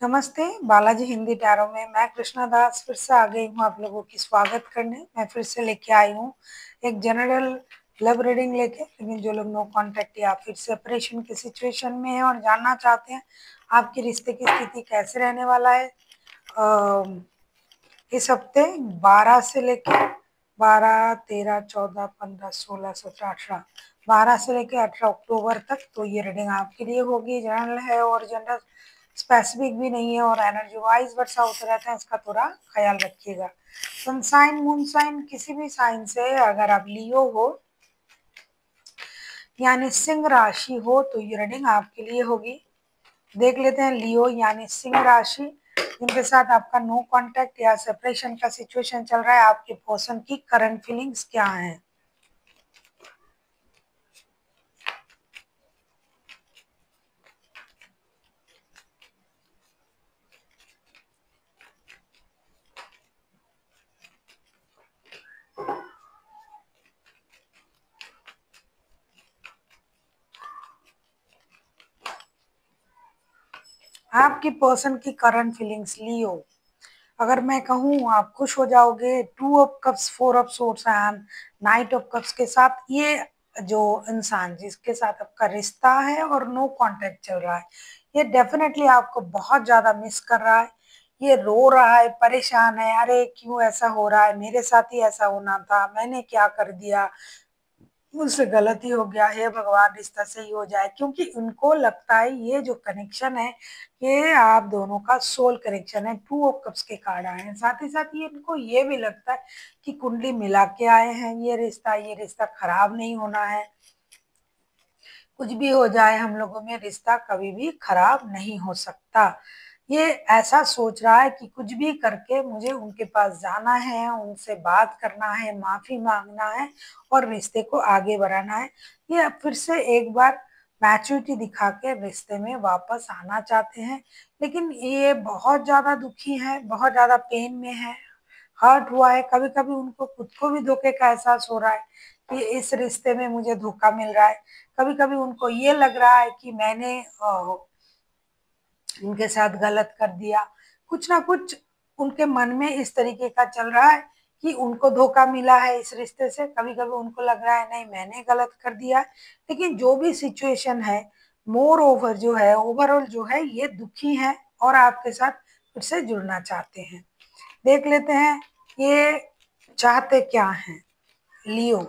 नमस्ते, बालाजी हिंदी टैरो में मैं कृष्णा दास फिर से आ गई हूँ आप लोगों की स्वागत करने। मैं फिर से लेके आई हूँ एक जनरल लव रीडिंग लेके। लेकिन जो लोग नो कांटेक्ट या फिर सेपरेशन की सिचुएशन में हैं और जानना चाहते हैं आपके रिश्ते की स्थिति कैसे रहने वाला है इस हफ्ते 12 से लेके 12, 13, 14, 15, 16, 17, 18, 12 से लेके 18 अक्टूबर तक तो ये रीडिंग आपके लिए होगी। जनरल है और जनरल स्पेसिफिक भी नहीं है और एनर्जी वाइज वर्षा होते रहते हैं, इसका थोड़ा ख्याल रखिएगा। सनसाइन मून साइन किसी भी साइन से अगर आप लियो हो यानी सिंह राशि हो तो ये रीडिंग आपके लिए होगी। देख लेते हैं लियो यानी सिंह राशि जिनके साथ आपका नो कांटेक्ट या सेपरेशन का सिचुएशन चल रहा है, आपके पर्सन की करंट फीलिंग्स क्या है। आपकी पर्सन की करंट फीलिंग्स लियो, अगर मैं कहूँ आप खुश हो जाओगे 2 of cups, 4 of swords and night of cups के साथ। ये जो इंसान जिसके साथ आपका रिश्ता है और नो कांटेक्ट चल रहा है, ये डेफिनेटली आपको बहुत ज्यादा मिस कर रहा है। ये रो रहा है, परेशान है, अरे क्यों ऐसा हो रहा है, मेरे साथ ही ऐसा होना था, मैंने क्या कर दिया, मुझसे गलती हो गया, हे भगवान रिश्ता सही हो जाए। क्योंकि उनको लगता है ये जो कनेक्शन है ये आप दोनों का सोल कनेक्शन है। 2 ऑफ कप्स के कार्ड आए हैं, साथ ही साथ ये इनको ये भी लगता है कि कुंडली मिला के आए हैं, ये रिश्ता खराब नहीं होना है। कुछ भी हो जाए हम लोगों में रिश्ता कभी भी खराब नहीं हो सकता। ये ऐसा सोच रहा है कि कुछ भी करके मुझे उनके पास जाना है, उनसे बात करना है, माफी मांगना है और रिश्ते को आगे बढ़ाना है। ये अब फिर से एक बार मैच्योरिटी दिखा के रिश्ते में वापस आना चाहते हैं। लेकिन ये बहुत ज्यादा दुखी है, बहुत ज्यादा पेन में है, हर्ट हुआ है। कभी कभी उनको खुद को भी धोखे का एहसास हो रहा है कि इस रिश्ते में मुझे धोखा मिल रहा है। कभी कभी उनको ये लग रहा है कि मैंने इनके साथ गलत कर दिया। कुछ ना कुछ उनके मन में इस तरीके का चल रहा है कि उनको धोखा मिला है इस रिश्ते से। कभी कभी उनको लग रहा है नहीं मैंने गलत कर दिया है। लेकिन जो भी सिचुएशन है, मोर ओवर जो है, ओवरऑल जो है, ये दुखी है और आपके साथ फिर से जुड़ना चाहते हैं। देख लेते हैं ये चाहते क्या हैं लियो।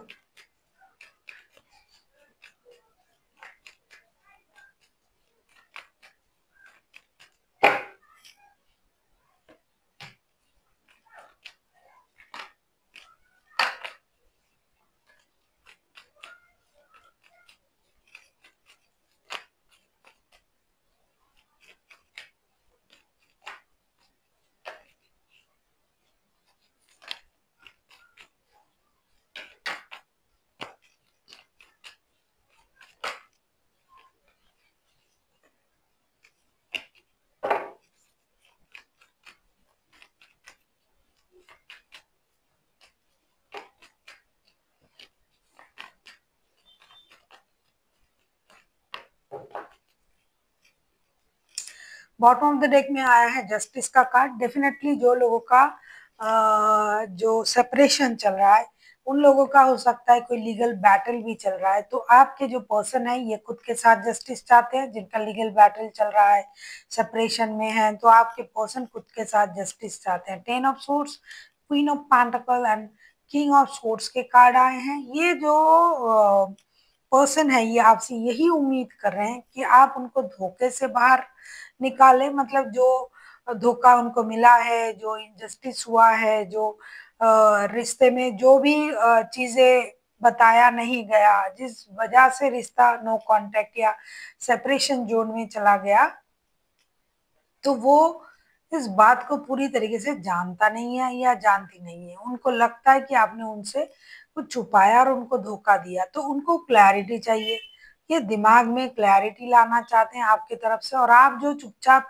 बॉटम ऑफ द डेक में आया है जस्टिस का कार्ड। डेफिनेटली जो लोगों का जो सेपरेशन चल रहा है उन लोगों का हो सकता है कोई लीगल बैटल भी चल रहा है। तो आपके जो पर्सन है ये खुद के साथ जस्टिस चाहते हैं, जिनका लीगल बैटल चल रहा है, सेपरेशन में है, तो आपके पर्सन खुद के साथ जस्टिस चाहते हैं। 10 of swords, queen of pentacle and king of swords के कार्ड आए हैं। ये जो पर्सन है ये आपसे यही उम्मीद कर रहे हैं कि आप उनको धोखे से बाहर निकाले। मतलब जो धोखा उनको मिला है, जो इनजस्टिस हुआ है, जो रिश्ते में जो भी चीजें बताया नहीं गया, जिस वजह से रिश्ता नो कांटेक्ट या सेपरेशन जोन में चला गया, तो वो इस बात को पूरी तरीके से जानता नहीं है या जानती नहीं है। उनको लगता है कि आपने उनसे कुछ छुपाया और उनको धोखा दिया। तो उनको क्लैरिटी चाहिए, ये दिमाग में क्लैरिटी लाना चाहते हैं आपकी तरफ से। और आप जो चुपचाप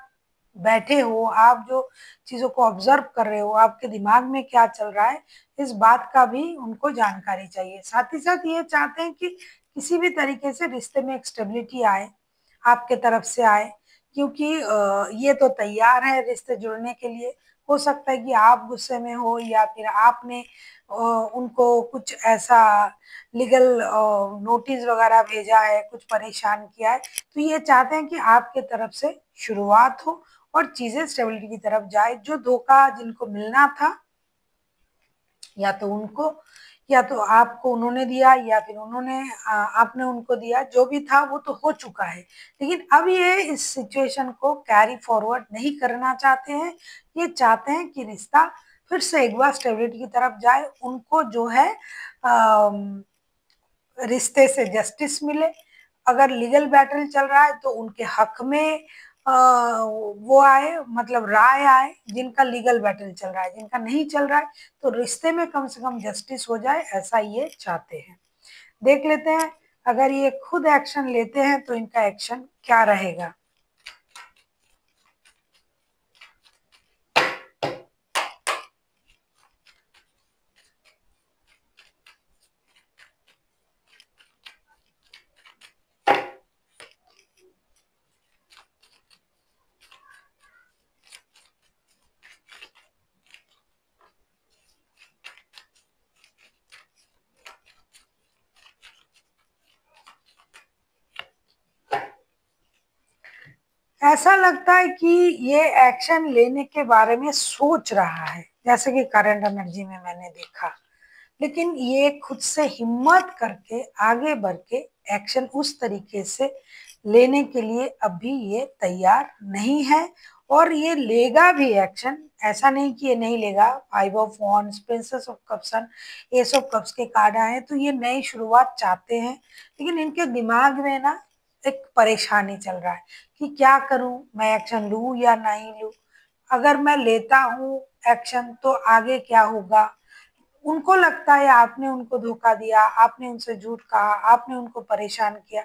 बैठे हो, आप जो चीजों को ऑब्जर्व कर रहे हो, आपके दिमाग में क्या चल रहा है, इस बात का भी उनको जानकारी चाहिए। साथ ही साथ ये चाहते हैं कि किसी भी तरीके से रिश्ते में एक स्टेबिलिटी आए, आपके तरफ से आए। क्योंकि ये तो तैयार है रिश्ते जुड़ने के लिए। हो सकता है कि आप गुस्से में हो या फिर आपने उनको कुछ ऐसा लीगल नोटिस वगैरह भेजा है, कुछ परेशान किया है, तो ये चाहते हैं कि आपके तरफ से शुरुआत हो और चीजें स्टेबिलिटी की तरफ जाए। जो धोखा जिनको मिलना था, या तो उनको, या तो आपको उन्होंने दिया, या फिर उन्होंने आपने उनको दिया, जो भी था वो तो हो चुका है। लेकिन अब ये इस सिचुएशन को कैरी फॉरवर्ड नहीं करना चाहते हैं। ये चाहते हैं कि रिश्ता फिर से एक बार स्टेबिलिटी की तरफ जाए। उनको जो है रिश्ते से जस्टिस मिले। अगर लीगल बैटल चल रहा है तो उनके हक में वो आए, मतलब राय आए, जिनका लीगल बैटल चल रहा है। जिनका नहीं चल रहा है तो रिश्ते में कम से कम जस्टिस हो जाए, ऐसा ये चाहते हैं। देख लेते हैं अगर ये खुद एक्शन लेते हैं तो इनका एक्शन क्या रहेगा। ऐसा लगता है कि ये एक्शन लेने के बारे में सोच रहा है, जैसे कि करंट एनर्जी में मैंने देखा। लेकिन ये खुद से हिम्मत करके आगे बढ़ के एक्शन उस तरीके से लेने के लिए अभी ये तैयार नहीं है। और ये लेगा भी एक्शन, ऐसा नहीं कि ये नहीं लेगा। 5 of wands, princess of cups, S of cups के कार्ड आए हैं, तो ये नई शुरुआत चाहते हैं। लेकिन इनके दिमाग में ना एक परेशानी चल रहा है कि क्या करूं, मैं एक्शन लूं या नहीं लूं। अगर मैं लेता हूं एक्शन तो आगे क्या होगा। उनको लगता है आपने उनको धोखा दिया, आपने उनसे झूठ कहा, आपने उनको परेशान किया।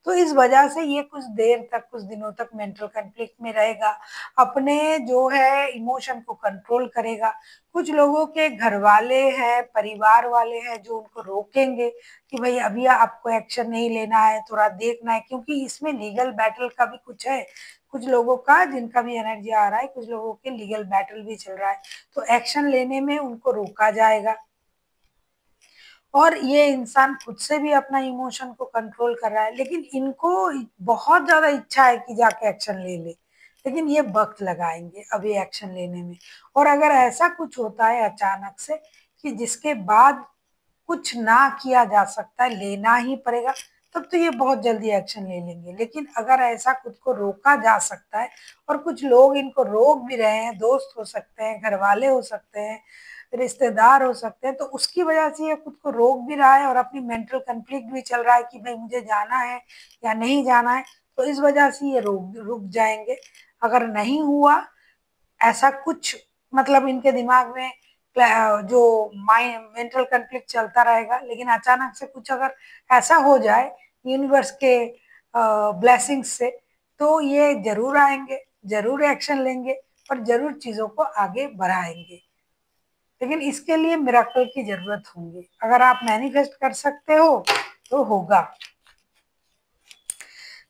तो इस वजह से ये कुछ देर तक, कुछ दिनों तक मेंटल कॉन्फ्लिक्ट में रहेगा। अपने जो है इमोशन को कंट्रोल करेगा। कुछ लोगों के घर वाले हैं, परिवार वाले हैं, जो उनको रोकेंगे कि भाई अभी आपको एक्शन नहीं लेना है, थोड़ा देखना है, क्योंकि इसमें लीगल बैटल का भी कुछ है। कुछ लोगों का, जिनका भी एनर्जी आ रहा है, कुछ लोगों के लीगल बैटल भी चल रहा है। तो एक्शन लेने में उनको रोका जाएगा। और ये इंसान खुद से भी अपना इमोशन को कंट्रोल कर रहा है, लेकिन इनको बहुत ज्यादा इच्छा है कि जाके एक्शन ले ले। लेकिन ये वक्त लगाएंगे अभी एक्शन लेने में। और अगर ऐसा कुछ होता है अचानक से कि जिसके बाद कुछ ना किया जा सकता है, लेना ही पड़ेगा, तब तो ये बहुत जल्दी एक्शन ले लेंगे। लेकिन अगर ऐसा खुद को रोका जा सकता है, और कुछ लोग इनको रोक भी रहे हैं, दोस्त हो सकते हैं, घर वाले हो सकते हैं, रिश्तेदार हो सकते हैं, तो उसकी वजह से ये खुद को रोक भी रहा है और अपनी मेंटल कन्फ्लिक्ट भी चल रहा है कि भाई मुझे जाना है या नहीं जाना है। तो इस वजह से ये रुक रुक जाएंगे। अगर नहीं हुआ ऐसा कुछ, मतलब इनके दिमाग में जो माइंड मेंटल कन्फ्लिक्ट चलता रहेगा, लेकिन अचानक से कुछ अगर ऐसा हो जाए यूनिवर्स के ब्लेसिंग से, तो ये जरूर आएंगे, जरूर एक्शन लेंगे और जरूर चीजों को आगे बढ़ाएंगे। लेकिन इसके लिए मिराकल की जरूरत होगी। अगर आप मैनिफेस्ट कर सकते हो तो होगा।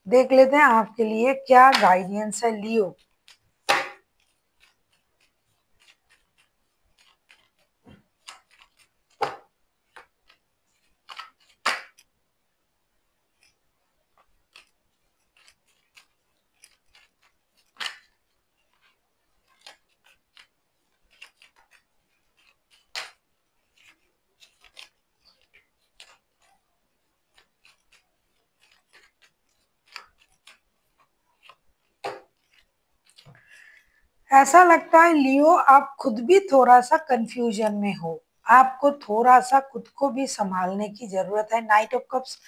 देख लेते हैं आपके लिए क्या गाइडेंस है लियो। ऐसा लगता है लियो, आप खुद भी थोड़ा सा कंफ्यूजन में हो। आपको थोड़ा सा खुद को भी संभालने की जरूरत है। Night of cups,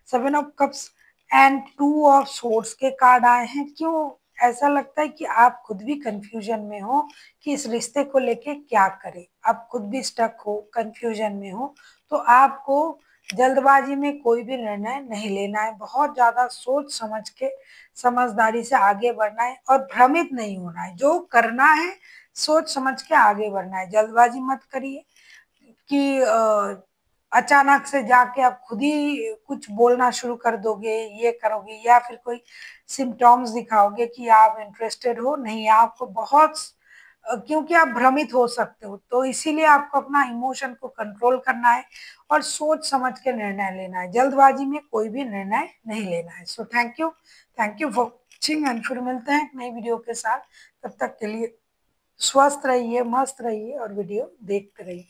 7 of cups and 2 of swords के कार्ड आए हैं। क्यों ऐसा लगता है कि आप खुद भी कंफ्यूजन में हो कि इस रिश्ते को लेके क्या करें। आप खुद भी स्टक हो, कंफ्यूजन में हो। तो आपको जल्दबाजी में कोई भी निर्णय नहीं लेना है। बहुत ज्यादा सोच समझ के, समझदारी से आगे बढ़ना है और भ्रमित नहीं होना है। जो करना है सोच समझ के आगे बढ़ना है। जल्दबाजी मत करिए कि अचानक से जाके आप खुद ही कुछ बोलना शुरू कर दोगे, ये करोगे, या फिर कोई सिम्टम्स दिखाओगे कि आप इंटरेस्टेड हो, नहीं आपको बहुत क्योंकि आप भ्रमित हो सकते हो, तो इसीलिए आपको अपना इमोशन को कंट्रोल करना है और सोच समझ के निर्णय लेना है। जल्दबाजी में कोई भी निर्णय नहीं लेना है। So thank you for watching, and फिर मिलते हैं एक नई वीडियो के साथ। तब तक के लिए स्वस्थ रहिए, मस्त रहिए और वीडियो देखते रहिए।